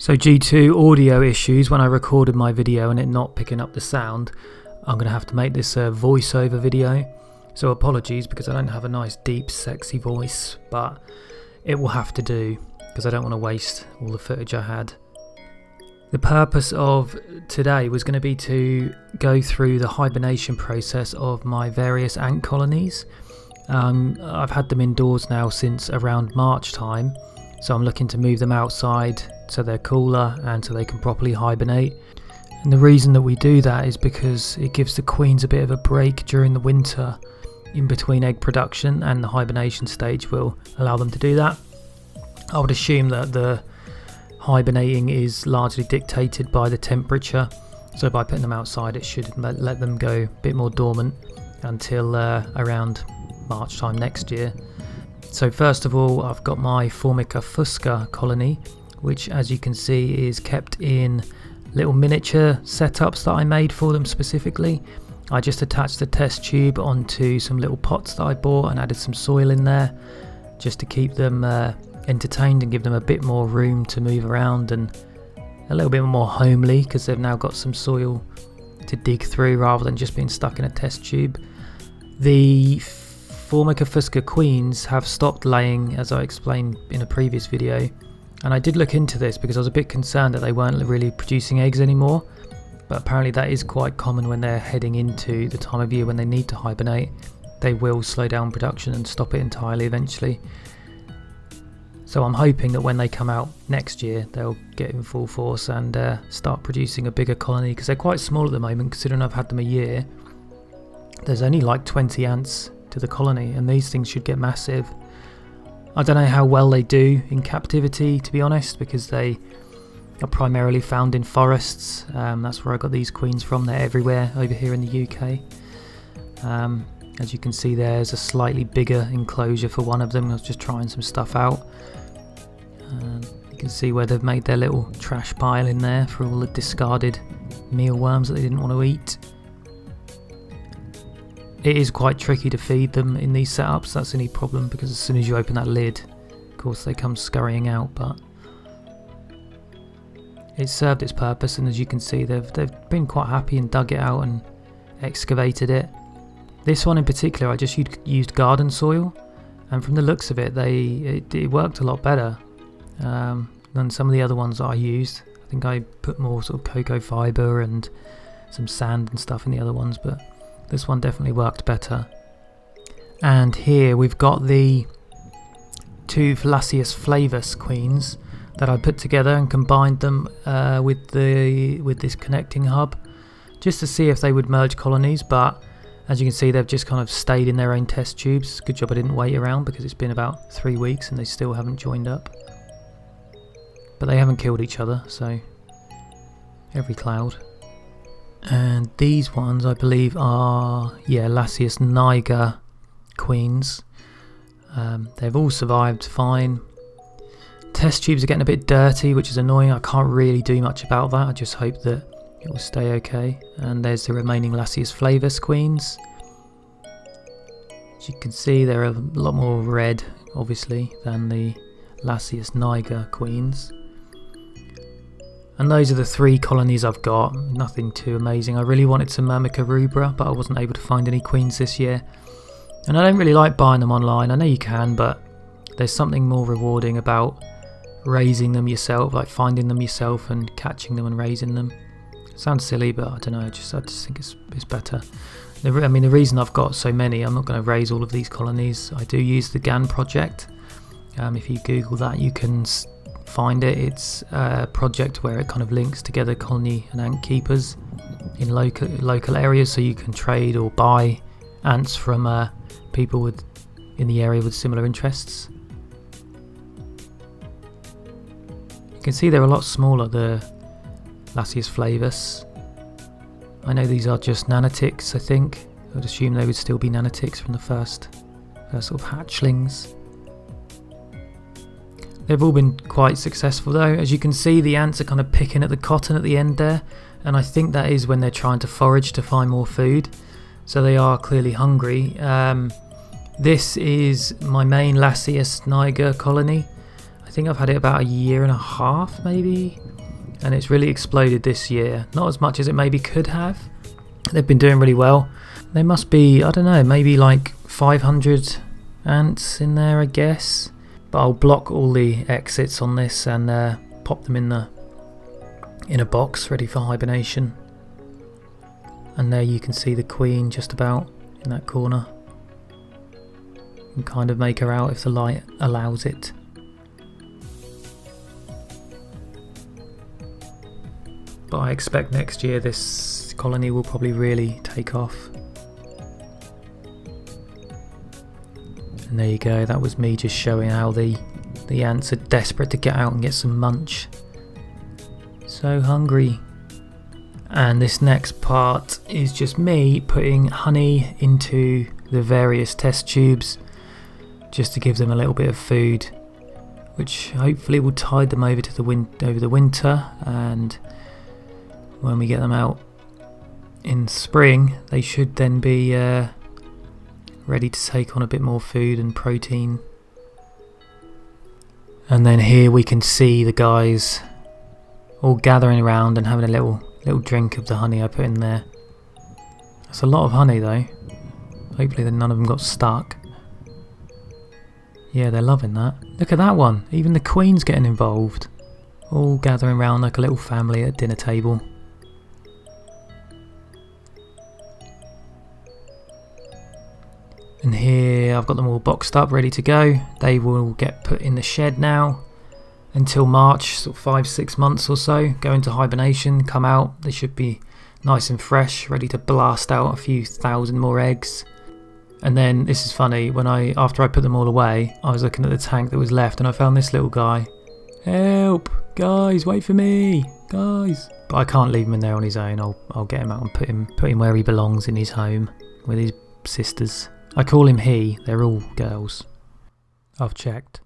So due to audio issues when I recorded my video and it not picking up the sound, I'm going to have to make this a voiceover video. So apologies because I don't have a nice deep sexy voice, but it will have to do because I don't want to waste all the footage I had. The purpose of today was going to be to go through the hibernation process of my various ant colonies. I've had them indoors now since around March time, so I'm looking to move them outside so they're cooler and so they can properly hibernate. And the reason that we do that is because it gives the queens a bit of a break during the winter in between egg production, and the hibernation stage will allow them to do that. I would assume that the hibernating is largely dictated by the temperature, so by putting them outside it should let them go a bit more dormant until around March time next year. So first of all, I've got my Formica fusca colony, which as you can see is kept in little miniature setups that I made for them specifically. I just attached the test tube onto some little pots that I bought and added some soil in there just to keep them entertained and give them a bit more room to move around and a little bit more homely, because they've now got some soil to dig through rather than just being stuck in a test tube. The Formica fusca queens have stopped laying, as I explained in a previous video, and I did look into this because I was a bit concerned that they weren't really producing eggs anymore, but apparently that is quite common when they're heading into the time of year when they need to hibernate. They will slow down production and stop it entirely eventually. So I'm hoping that when they come out next year they'll get in full force and start producing a bigger colony, because they're quite small at the moment considering I've had them a year. There's only like 20 ants to the colony and these things should get massive. I don't know how well they do in captivity, to be honest, because they are primarily found in forests. That's where I got these queens from. They're everywhere over here in the UK. As you can see, there's a slightly bigger enclosure for one of them. I was just trying some stuff out. You can see where they've made their little trash pile in there for all the discarded mealworms that they didn't want to eat. It is quite tricky to feed them in these setups. That's the only problem, because as soon as you open that lid, of course they come scurrying out, but it served its purpose, and as you can see they've been quite happy and dug it out and excavated it. This one in particular I just used garden soil, and from the looks of it it worked a lot better than some of the other ones that I used. I think I put more sort of cocoa fibre and some sand and stuff in the other ones, but this one definitely worked better. And here we've got the two Lasius flavus queens that I put together and combined them with this connecting hub just to see if they would merge colonies, but as you can see they've just kind of stayed in their own test tubes. Good job I didn't wait around, because it's been about 3 weeks and they still haven't joined up. But they haven't killed each other, so every cloud. And these ones I believe are Lasius niger queens. They've all survived fine. Test tubes are getting a bit dirty, which is annoying. I can't really do much about that. I just hope that it will stay okay. And there's the remaining Lasius flavus queens. As you can see, they're a lot more red obviously than the Lasius niger queens. And those are the 3 colonies I've got. Nothing too amazing. I really wanted some Formica rubra, but I wasn't able to find any queens this year. And I don't really like buying them online. I know you can, but there's something more rewarding about raising them yourself, like finding them yourself and catching them and raising them. Sounds silly, but I don't know. I just think it's better. The reason I've got so many, I'm not going to raise all of these colonies. I do use the GAN project. If you Google that, you can find it. It's a project where it kind of links together colony and ant keepers in local areas, so you can trade or buy ants from people in the area with similar interests. You can see they're a lot smaller, the Lasius flavus. I know these are just nanitics, I think. I would assume they would still be nanitics from the first sort of hatchlings. They've all been quite successful though. As you can see, the ants are kind of picking at the cotton at the end there, and I think that is when they're trying to forage to find more food, so they are clearly hungry. This is my main Lasius niger colony. I think I've had it about 1.5 years maybe, and it's really exploded this year. Not as much as it maybe could have. They've been doing really well. There must be, I don't know, maybe like 500 ants in there, I guess. But I'll block all the exits on this and pop them in a box ready for hibernation. And there you can see the queen just about in that corner. You can kind of make her out if the light allows it. But I expect next year this colony will probably really take off. And there you go, that was me just showing how the ants are desperate to get out and get some munch. So hungry. And this next part is just me putting honey into the various test tubes just to give them a little bit of food, which hopefully will tide them over to the winter, and when we get them out in spring they should then be ready to take on a bit more food and protein. And then here we can see the guys all gathering around and having a little drink of the honey I put in there. That's a lot of honey though. Hopefully none of them got stuck. Yeah, they're loving that. Look at that one, even the queen's getting involved. All gathering around like a little family at a dinner table. And here I've got them all boxed up, ready to go. They will get put in the shed now until March, sort of 5-6 months or so. Go into hibernation, come out. They should be nice and fresh, ready to blast out a few thousand more eggs. And then, this is funny, after I put them all away, I was looking at the tank that was left and I found this little guy. Help! Guys, wait for me! Guys! But I can't leave him in there on his own. I'll get him out and put him where he belongs, in his home with his sisters. I call him he, they're all girls. I've checked.